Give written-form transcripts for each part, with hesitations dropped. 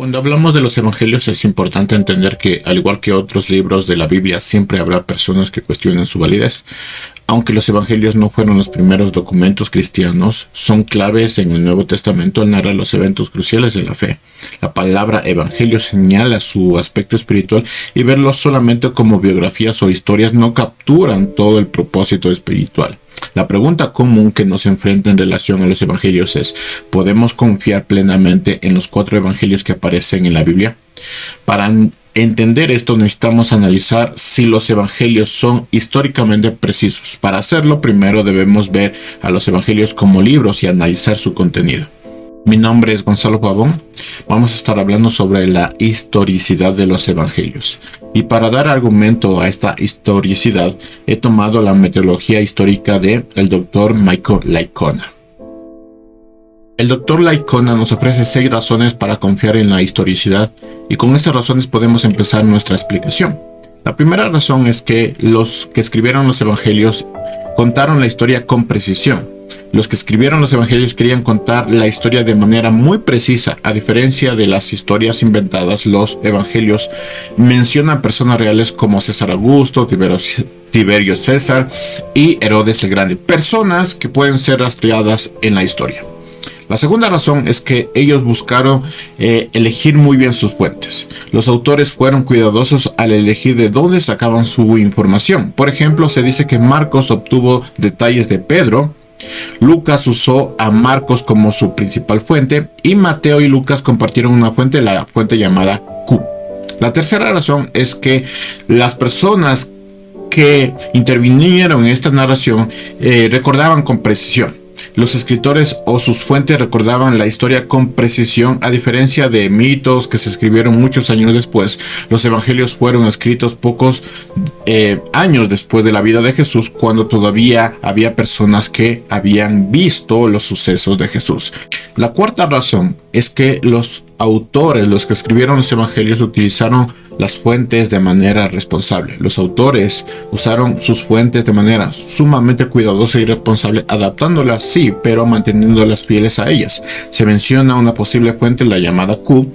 Cuando hablamos de los evangelios es importante entender que, al igual que otros libros de la Biblia, siempre habrá personas que cuestionen su validez. Aunque los evangelios no fueron los primeros documentos cristianos, son claves en el Nuevo Testamento al narrar los eventos cruciales de la fe. La palabra evangelio señala su aspecto espiritual y verlos solamente como biografías o historias no capturan todo el propósito espiritual. La pregunta común que nos enfrenta en relación a los evangelios es: ¿podemos confiar plenamente en los 4 evangelios que aparecen en la Biblia? Para entender esto necesitamos analizar si los evangelios son históricamente precisos. Para hacerlo, primero debemos ver a los evangelios como libros y analizar su contenido. Mi nombre es Gonzalo Pavón. Vamos a estar hablando sobre la historicidad de los evangelios. Y para dar argumento a esta historicidad, he tomado la metodología histórica del Dr. Michael Licona. El Dr. Licona nos ofrece 6 razones para confiar en la historicidad, y con estas razones podemos empezar nuestra explicación. La primera razón es que los que escribieron los evangelios contaron la historia con precisión. Los que escribieron los evangelios querían contar la historia de manera muy precisa. A diferencia de las historias inventadas, los evangelios mencionan personas reales como César Augusto, Tiberio César y Herodes el Grande, personas que pueden ser rastreadas en la historia. La segunda razón es que ellos buscaron elegir muy bien sus fuentes. Los autores fueron cuidadosos al elegir de dónde sacaban su información. Por ejemplo, se dice que Marcos obtuvo detalles de Pedro, Lucas usó a Marcos como su principal fuente y Mateo y Lucas compartieron una fuente, la fuente llamada Q. La tercera razón es que las personas que intervinieron en esta narración recordaban con precisión. Los escritores o sus fuentes recordaban la historia con precisión. A diferencia de mitos que se escribieron muchos años después, los evangelios fueron escritos pocos años después de la vida de Jesús, cuando todavía había personas que habían visto los sucesos de Jesús. La cuarta razón es que los autores, los que escribieron los evangelios, utilizaron las fuentes de manera responsable. Los autores usaron sus fuentes de manera sumamente cuidadosa y responsable, adaptándolas, sí, pero manteniéndolas fieles a ellas. Se menciona una posible fuente, la llamada Q,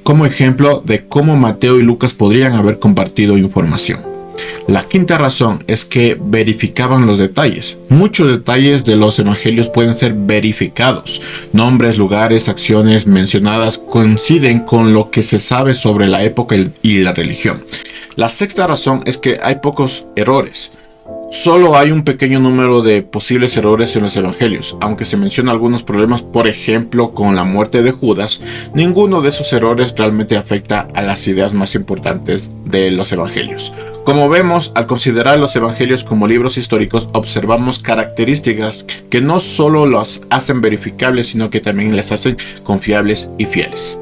como ejemplo de cómo Mateo y Lucas podrían haber compartido información. La quinta razón es que verificaban los detalles. Muchos detalles de los evangelios pueden ser verificados. Nombres, lugares, acciones mencionadas coinciden con lo que se sabe sobre la época y la religión. La sexta razón es que hay pocos errores. Solo hay un pequeño número de posibles errores en los evangelios. Aunque se mencionan algunos problemas, por ejemplo con la muerte de Judas, ninguno de esos errores realmente afecta a las ideas más importantes de los evangelios. Como vemos, al considerar los evangelios como libros históricos, observamos características que no solo los hacen verificables, sino que también les hacen confiables y fieles.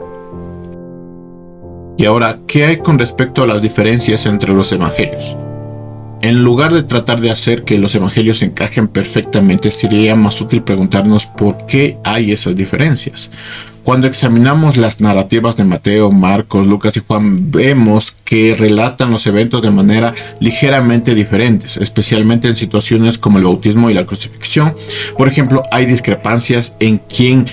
Y ahora, ¿qué hay con respecto a las diferencias entre los evangelios? En lugar de tratar de hacer que los evangelios encajen perfectamente, sería más útil preguntarnos por qué hay esas diferencias. Cuando examinamos las narrativas de Mateo, Marcos, Lucas y Juan, vemos que relatan los eventos de manera ligeramente diferentes, especialmente en situaciones como el bautismo y la crucifixión. Por ejemplo, hay discrepancias en quién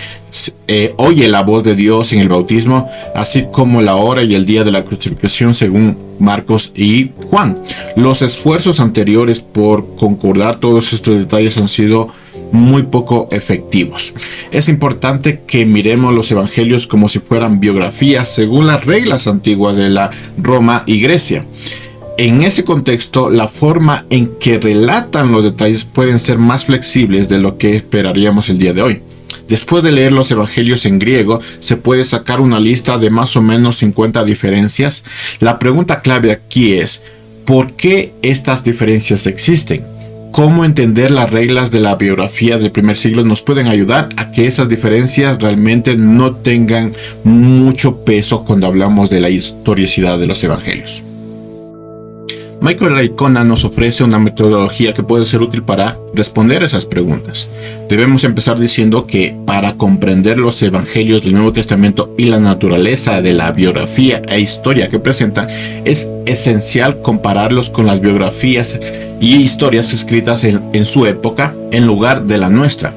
oye la voz de Dios en el bautismo, así como la hora y el día de la crucifixión según Marcos y Juan. Los esfuerzos anteriores por concordar todos estos detalles han sido muy poco efectivos. Es importante que miremos los evangelios como si fueran biografías según las reglas antiguas de la Roma y Grecia. En ese contexto, la forma en que relatan los detalles pueden ser más flexibles de lo que esperaríamos el día de hoy. Después de leer los evangelios en griego, se puede sacar una lista de más o menos 50 diferencias. La pregunta clave aquí es: ¿por qué estas diferencias existen? ¿Cómo entender las reglas de la biografía del primer siglo nos pueden ayudar a que esas diferencias realmente no tengan mucho peso cuando hablamos de la historicidad de los evangelios? Michael Licona nos ofrece una metodología que puede ser útil para responder esas preguntas. Debemos empezar diciendo que para comprender los evangelios del Nuevo Testamento y la naturaleza de la biografía e historia que presentan, es esencial compararlos con las biografías y historias escritas en su época en lugar de la nuestra.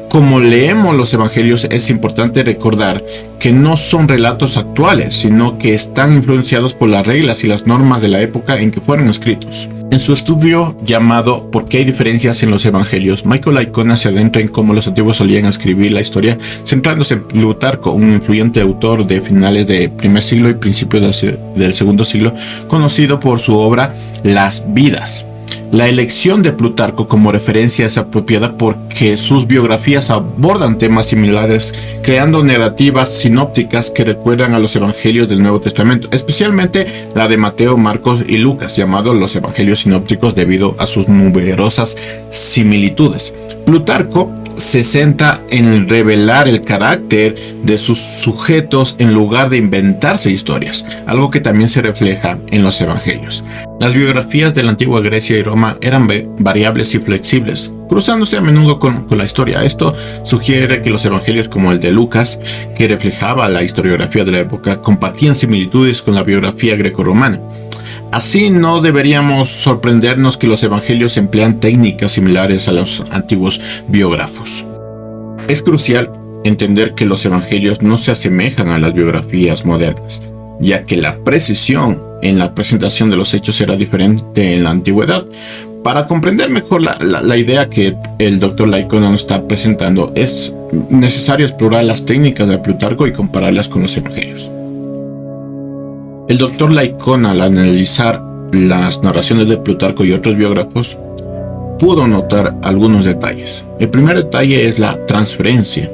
Como leemos los evangelios, es importante recordar que no son relatos actuales, sino que están influenciados por las reglas y las normas de la época en que fueron escritos. En su estudio llamado ¿Por qué hay diferencias en los evangelios?, Michael Licona se adentra en cómo los antiguos solían escribir la historia, centrándose en Plutarco, un influyente autor de finales del primer siglo y principios del segundo siglo, conocido por su obra Las Vidas. La elección de Plutarco como referencia es apropiada porque sus biografías abordan temas similares, creando narrativas sinópticas que recuerdan a los evangelios del Nuevo Testamento, especialmente la de Mateo, Marcos y Lucas, llamados los evangelios sinópticos debido a sus numerosas similitudes. Plutarco se centra en revelar el carácter de sus sujetos en lugar de inventarse historias, algo que también se refleja en los evangelios. Las biografías de la antigua Grecia y Roma eran variables y flexibles, cruzándose a menudo con la historia. Esto sugiere que los evangelios como el de Lucas, que reflejaba la historiografía de la época, compartían similitudes con la biografía grecorromana. Así no deberíamos sorprendernos que los evangelios emplean técnicas similares a los antiguos biógrafos. Es crucial entender que los evangelios no se asemejan a las biografías modernas, ya que la precisión en la presentación de los hechos era diferente en la antigüedad. Para comprender mejor la idea que el Dr. Licona nos está presentando, es necesario explorar las técnicas de Plutarco y compararlas con los evangelios. El Dr. Licona, al analizar las narraciones de Plutarco y otros biógrafos, pudo notar algunos detalles. El primer detalle es la transferencia.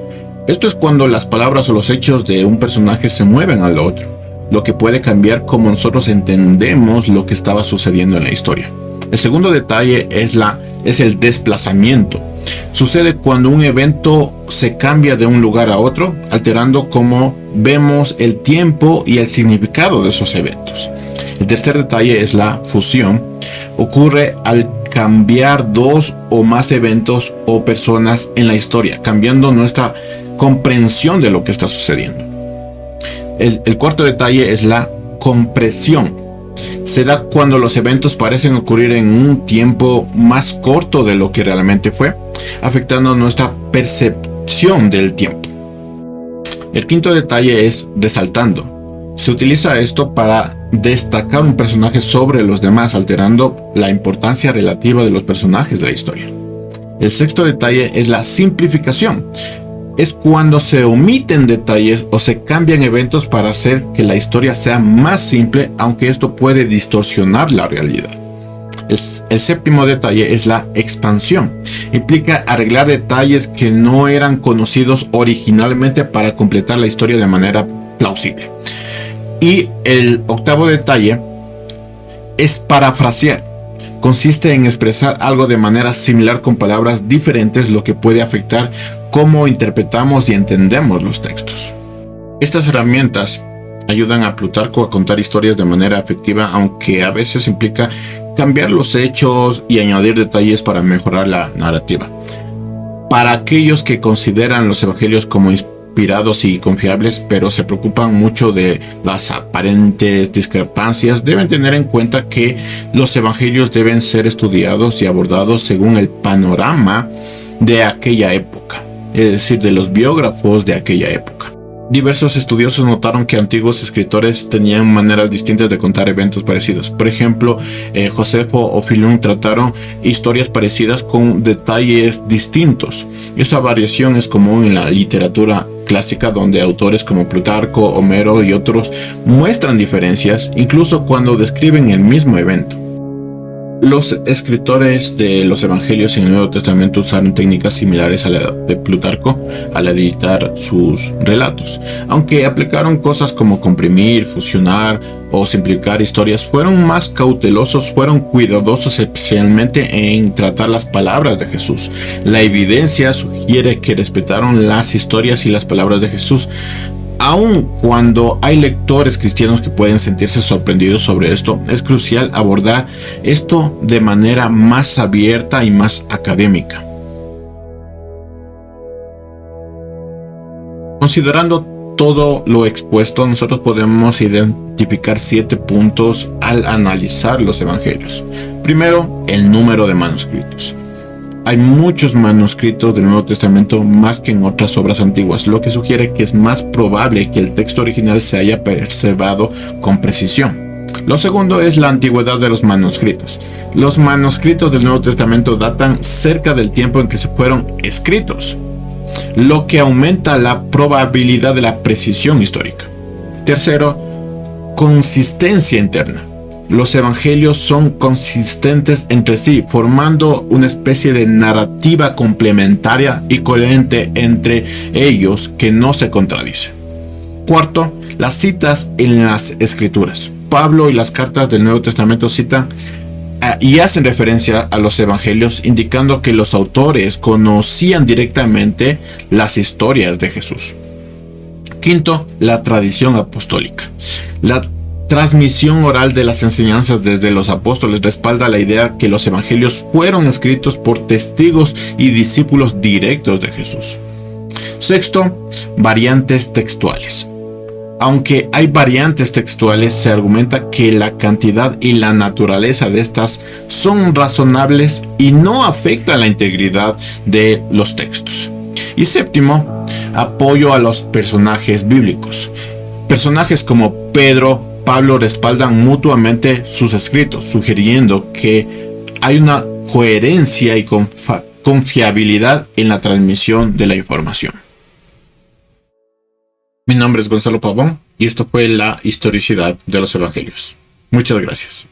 Esto es cuando las palabras o los hechos de un personaje se mueven al otro, lo que puede cambiar cómo nosotros entendemos lo que estaba sucediendo en la historia. El segundo detalle es el desplazamiento. Sucede cuando un evento se cambia de un lugar a otro, alterando cómo vemos el tiempo y el significado de esos eventos. El tercer detalle es la fusión. Ocurre al cambiar dos o más eventos o personas en la historia, cambiando nuestra comprensión de lo que está sucediendo. El cuarto detalle es la compresión. Se da cuando los eventos parecen ocurrir en un tiempo más corto de lo que realmente fue, afectando nuestra percepción del tiempo. El quinto detalle es resaltando. Se utiliza esto para destacar un personaje sobre los demás, alterando la importancia relativa de los personajes de la historia. El sexto detalle es la simplificación. Es cuando se omiten detalles o se cambian eventos para hacer que la historia sea más simple, aunque esto puede distorsionar la realidad. El séptimo detalle es la expansión. Implica arreglar detalles que no eran conocidos originalmente para completar la historia de manera plausible. Y el octavo detalle es parafrasear. Consiste en expresar algo de manera similar con palabras diferentes, lo que puede afectar cómo interpretamos y entendemos los textos. Estas herramientas ayudan a Plutarco a contar historias de manera efectiva, aunque a veces implica cambiar los hechos y añadir detalles para mejorar la narrativa. Para aquellos que consideran los evangelios como inspirados y confiables, pero se preocupan mucho de las aparentes discrepancias, deben tener en cuenta que los evangelios deben ser estudiados y abordados según el panorama de aquella época, es decir, de los biógrafos de aquella época. Diversos estudiosos notaron que antiguos escritores tenían maneras distintas de contar eventos parecidos. Por ejemplo, Josefo o Filón trataron historias parecidas con detalles distintos. Esta variación es común en la literatura clásica, donde autores como Plutarco, Homero y otros muestran diferencias, incluso cuando describen el mismo evento. Los escritores de los evangelios en el Nuevo Testamento usaron técnicas similares a la de Plutarco al editar sus relatos. Aunque aplicaron cosas como comprimir, fusionar o simplificar historias, fueron más cautelosos, fueron cuidadosos especialmente en tratar las palabras de Jesús. La evidencia sugiere que respetaron las historias y las palabras de Jesús. Aun cuando hay lectores cristianos que pueden sentirse sorprendidos sobre esto, es crucial abordar esto de manera más abierta y más académica. Considerando todo lo expuesto, nosotros podemos identificar 7 puntos al analizar los evangelios. Primero, el número de manuscritos. hay muchos manuscritos del Nuevo Testamento más que en otras obras antiguas, lo que sugiere que es más probable que el texto original se haya preservado con precisión. Lo segundo es la antigüedad de los manuscritos. Los manuscritos del Nuevo Testamento datan cerca del tiempo en que se fueron escritos, lo que aumenta la probabilidad de la precisión histórica. Tercero, consistencia interna. Los evangelios son consistentes entre sí, formando una especie de narrativa complementaria y coherente entre ellos que no se contradice. Cuarto, las citas en las escrituras. Pablo y las cartas del Nuevo Testamento citan y hacen referencia a los evangelios, indicando que los autores conocían directamente las historias de Jesús. Quinto, la tradición apostólica. La transmisión oral de las enseñanzas desde los apóstoles respalda la idea que los evangelios fueron escritos por testigos y discípulos directos de Jesús. Sexto, variantes textuales. Aunque hay variantes textuales, se argumenta que la cantidad y la naturaleza de estas son razonables y no afectan la integridad de los textos. Y séptimo, apoyo a los personajes bíblicos. Personajes como Pedro, Pablo respaldan mutuamente sus escritos, sugiriendo que hay una coherencia y confiabilidad en la transmisión de la información. Mi nombre es Gonzalo Pavón y esto fue la historicidad de los evangelios. Muchas gracias.